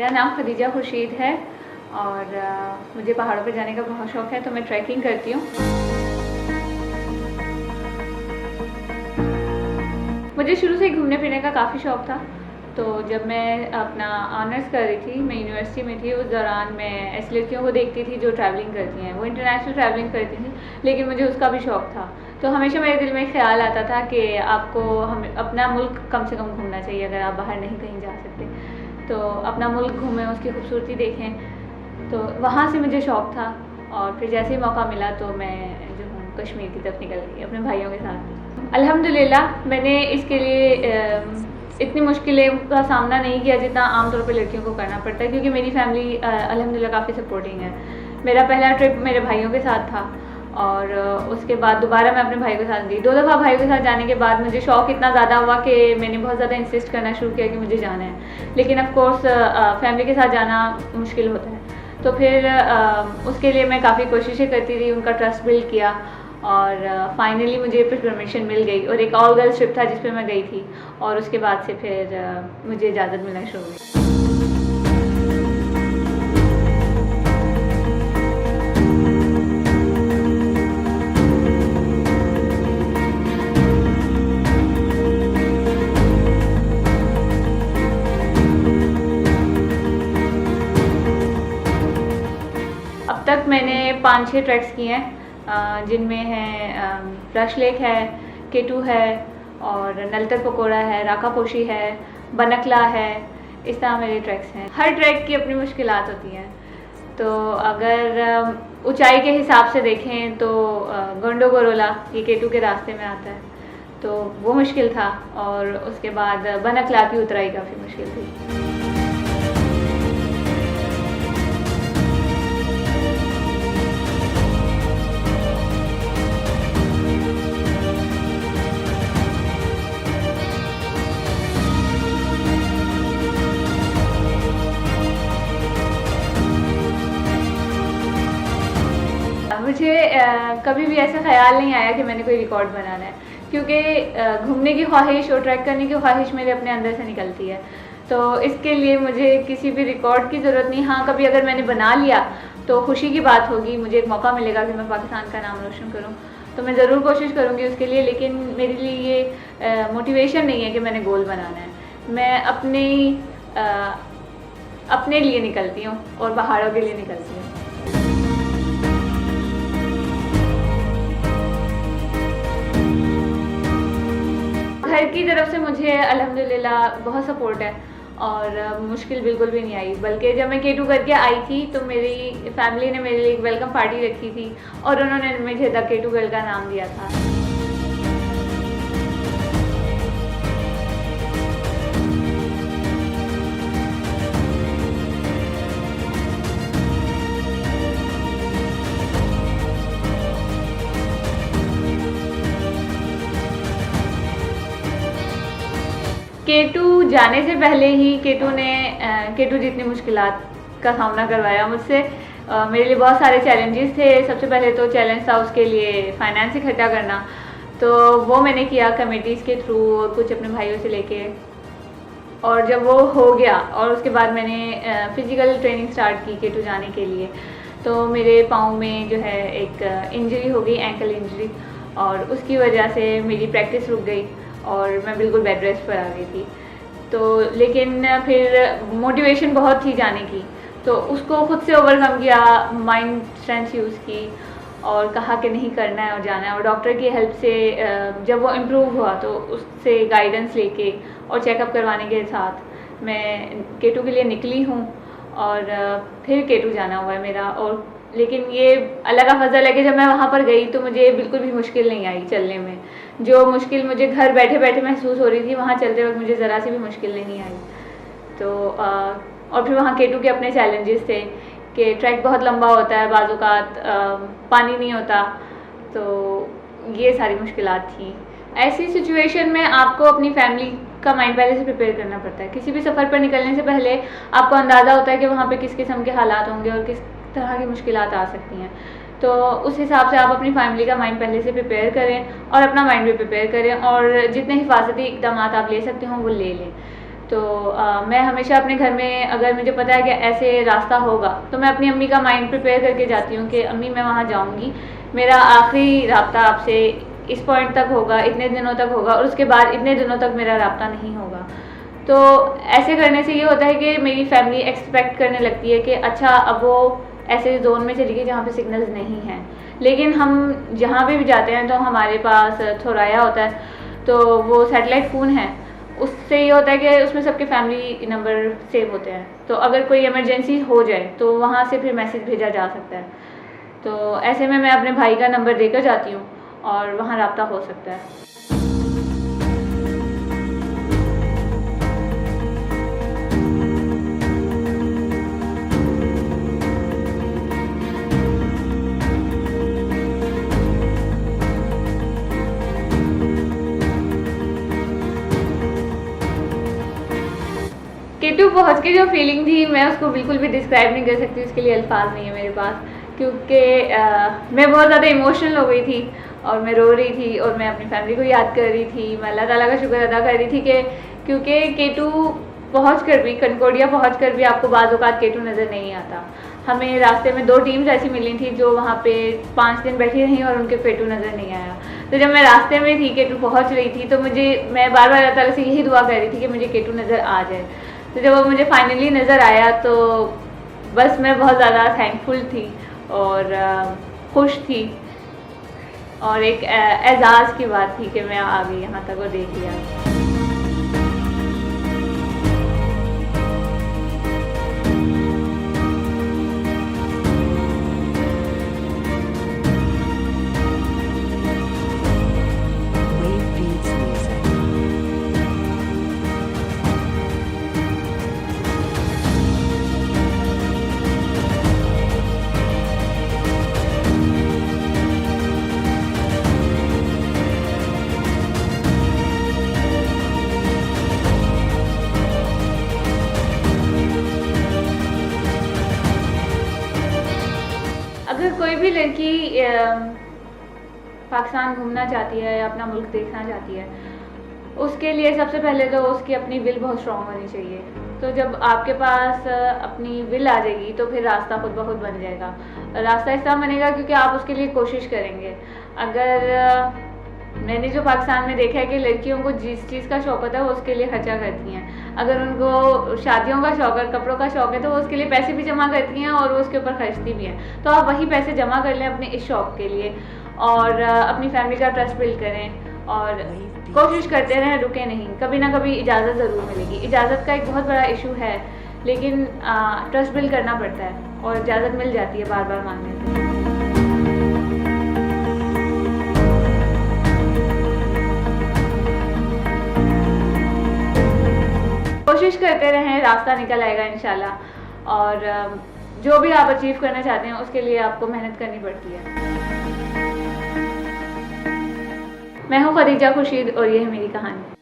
मेरा नाम खदीजा खुर्शीद है और मुझे पहाड़ों पर जाने का बहुत शौक़ है, तो मैं ट्रैकिंग करती हूँ। मुझे शुरू से ही घूमने फिरने का काफ़ी शौक़ था। तो जब मैं अपना ऑनर्स कर रही थी, मैं यूनिवर्सिटी में थी, उस दौरान मैं ऐसी लड़कियों को देखती थी जो ट्रैवलिंग करती हैं। वो इंटरनेशनल ट्रैवलिंग करती थी, लेकिन मुझे उसका भी शौक़ था। तो हमेशा मेरे दिल में ख्याल आता था कि आपको अपना मुल्क कम से कम घूमना चाहिए। अगर आप बाहर नहीं कहीं जा सकते तो अपना मुल्क घूमें, उसकी खूबसूरती देखें। तो वहाँ से मुझे शौक़ था और फिर जैसे ही मौका मिला तो मैं जो हूँ कश्मीर की तरफ निकल गई अपने भाइयों के साथ। अल्हम्दुलिल्लाह मैंने इसके लिए इतनी मुश्किलें का सामना नहीं किया जितना आमतौर पर लड़कियों को करना पड़ता है, क्योंकि मेरी फैमिली अल्हम्दुलिल्लाह काफ़ी सपोर्टिंग है। मेरा पहला ट्रिप मेरे भाइयों के साथ था और उसके बाद दोबारा मैं अपने भाई के साथ गई। 2 दफ़ा भाई के साथ जाने के बाद मुझे शौक़ इतना ज़्यादा हुआ कि मैंने बहुत ज़्यादा इंसिस्ट करना शुरू किया कि मुझे जाना है। लेकिन ऑफ़ कोर्स फैमिली के साथ जाना मुश्किल होता है, तो फिर उसके लिए मैं काफ़ी कोशिशें करती रही, उनका ट्रस्ट बिल्ड किया और फाइनली मुझे फिर परमिशन मिल गई। और एक ऑल गर्ल्स ट्रिप था जिस पे मैं गई थी और उसके बाद से फिर मुझे इजाज़त मिलना शुरू हुई। अब तक मैंने 5-6 ट्रैक्स किए हैं, जिनमें है रश लेक है, केटू है और नलतर पकोड़ा है, राकापोशी है, बनकला है। इस तरह मेरे ट्रैक्स हैं। हर ट्रैक की अपनी मुश्किलात होती हैं। तो अगर ऊंचाई के हिसाब से देखें तो गोंडोगोरोला ये केटू के रास्ते में आता है, तो वो मुश्किल था। और उसके बाद बनकला की उतराई काफ़ी मुश्किल थी। मुझे कभी भी ऐसा ख्याल नहीं आया कि मैंने कोई रिकॉर्ड बनाना है, क्योंकि घूमने की ख्वाहिश और ट्रैक करने की ख्वाहिश मेरे अपने अंदर से निकलती है। तो इसके लिए मुझे किसी भी रिकॉर्ड की ज़रूरत नहीं। हाँ, कभी अगर मैंने बना लिया तो खुशी की बात होगी, मुझे एक मौका मिलेगा कि मैं पाकिस्तान का नाम रोशन करूँ, तो मैं ज़रूर कोशिश करूँगी उसके लिए। लेकिन मेरे लिए ये मोटिवेशन नहीं है कि मैंने गोल बनाना है। मैं अपने लिए निकलती हूँ और पहाड़ों के लिए निकलती हूँ। घर की तरफ से मुझे अल्हम्दुलिल्लाह बहुत सपोर्ट है और मुश्किल बिल्कुल भी नहीं आई। बल्कि जब मैं केटू करके आई थी तो मेरी फैमिली ने मेरे लिए एक वेलकम पार्टी रखी थी और उन्होंने मुझे द केटू गर्ल का नाम दिया था। केटू जाने से पहले ही केटू जितनी मुश्किलात का सामना करवाया मुझसे। मेरे लिए बहुत सारे चैलेंजेस थे। सबसे पहले तो चैलेंज था उसके लिए फाइनेंस इकट्ठा करना, तो वो मैंने किया कमेटीज़ के थ्रू और कुछ अपने भाइयों से लेके। और जब वो हो गया और उसके बाद मैंने फ़िज़िकल ट्रेनिंग स्टार्ट की केटू जाने के लिए, तो मेरे पाँव में जो है एक इंजरी हो गई, एंकल इंजरी, और उसकी वजह से मेरी प्रैक्टिस रुक गई और मैं बिल्कुल बेड रेस्ट पर आ गई थी। तो लेकिन फिर मोटिवेशन बहुत थी जाने की, तो उसको खुद से ओवरकम किया, माइंड स्ट्रेंथ यूज़ की और कहा कि नहीं करना है और जाना है। और डॉक्टर की हेल्प से जब वो इम्प्रूव हुआ तो उससे गाइडेंस लेके और चेकअप करवाने के साथ मैं केटू के लिए निकली हूँ और फिर केटू जाना हुआ है मेरा। और लेकिन ये अल्लाह का फजल है कि जब मैं वहाँ पर गई तो मुझे बिल्कुल भी मुश्किल नहीं आई चलने में। जो मुश्किल मुझे घर बैठे बैठे महसूस हो रही थी, वहाँ चलते वक्त मुझे ज़रा सी भी मुश्किल नहीं आई। तो और फिर वहाँ केटू के अपने चैलेंजेस थे कि ट्रैक बहुत लंबा होता है, बाज़ औक़ात पानी नहीं होता, तो ये सारी मुश्किलात थी। ऐसी सिचुएशन में आपको अपनी फैमिली का माइंड पहले से प्रिपेयर करना पड़ता है। किसी भी सफ़र पर निकलने से पहले आपको अंदाज़ा होता है कि वहाँ पे किस किस्म के हालात होंगे और किस तरह की मुश्किलात आ सकती हैं। तो उस हिसाब से आप अपनी फैमिली का माइंड पहले से प्रिपेयर करें और अपना माइंड भी प्रिपेयर करें और जितने हिफाजती इक़दाम आप ले सकते हो वो ले लें। तो मैं हमेशा अपने घर में अगर मुझे पता है कि ऐसे रास्ता होगा तो मैं अपनी अम्मी का माइंड प्रिपेयर करके जाती हूँ कि अम्मी मैं वहाँ जाऊँगी, मेरा आखिरी राब्ता आपसे इस पॉइंट तक होगा, इतने दिनों तक होगा और उसके बाद इतने दिनों तक मेरा राब्ता नहीं होगा। तो ऐसे करने से ये होता है कि मेरी फैमिली एक्सपेक्ट करने लगती है कि अच्छा अब वो ऐसे जोन में चली गई जहाँ पे सिग्नल्स नहीं हैं। लेकिन हम जहाँ पे भी जाते हैं तो हमारे पास थोराया होता है, तो वो सैटेलाइट फ़ोन है, उससे ये होता है कि उसमें सबके फैमिली नंबर सेव होते हैं, तो अगर कोई इमरजेंसी हो जाए तो वहाँ से फिर मैसेज भेजा जा सकता है। तो ऐसे में मैं अपने भाई का नंबर देकर जाती हूँ और वहाँ राब्ता हो सकता है। केटू पहुँच के जो फीलिंग थी मैं उसको बिल्कुल भी डिस्क्राइब नहीं कर सकती, उसके लिए अल्फाज नहीं है मेरे पास, क्योंकि मैं बहुत ज़्यादा इमोशनल हो गई थी और मैं रो रही थी और मैं अपनी फैमिली को याद कर रही थी। मैं अल्लाह ताला का शुक्र अदा कर रही थी कि क्योंकि केटू पहुँच कर भी, कनकोडिया पहुँच कर भी आपको बाज़ औक़ात केटू नज़र नहीं आता। हमें रास्ते में 2 टीम्स ऐसी मिली थी जो वहाँ पे 5 दिन बैठी रहीं और उनके केटू नज़र नहीं आया। तो जब मैं रास्ते में थी, केटू पहुँच रही थी, तो मैं बार बार अल्लाह ताला से यही दुआ कर रही थी कि मुझे केटू नज़र आ जाए। तो जब वो मुझे फाइनली नज़र आया तो बस मैं बहुत ज़्यादा थैंकफुल थी और खुश थी और एक एजाज़ की बात थी कि मैं आ गई यहाँ तक और देख लिया। अगर कोई भी लड़की पाकिस्तान घूमना चाहती है या अपना मुल्क देखना चाहती है, उसके लिए सबसे पहले तो उसकी अपनी विल बहुत स्ट्रॉन्ग होनी चाहिए। तो जब आपके पास अपनी विल आ जाएगी तो फिर रास्ता खुद ब खुद बन जाएगा। रास्ता इस तरह बनेगा क्योंकि आप उसके लिए कोशिश करेंगे। अगर मैंने जो पाकिस्तान में देखा है कि लड़कियों को जिस चीज़ का शौक़ होता है वो उसके लिए खर्चा करती हैं। अगर उनको शादियों का शौक़ और कपड़ों का शौक़ है तो वो उसके लिए पैसे भी जमा करती हैं और वो उसके ऊपर खर्चती भी हैं। तो आप वही पैसे जमा कर लें अपने इस शौक़ के लिए और अपनी फैमिली का ट्रस्ट बिल्ड करें और कोशिश करते रहें, रुके नहीं। कभी ना कभी इजाज़त ज़रूर मिलेगी। इजाज़त का एक बहुत बड़ा इशू है, लेकिन ट्रस्ट बिल्ड करना पड़ता है और इजाज़त मिल जाती है बार बार मांगने से। कोशिश करते रहें, रास्ता निकल आएगा इंशाल्लाह। और जो भी आप अचीव करना चाहते हैं उसके लिए आपको मेहनत करनी पड़ती है। मैं हूँ खदीजा खुर्शीद और ये है मेरी कहानी।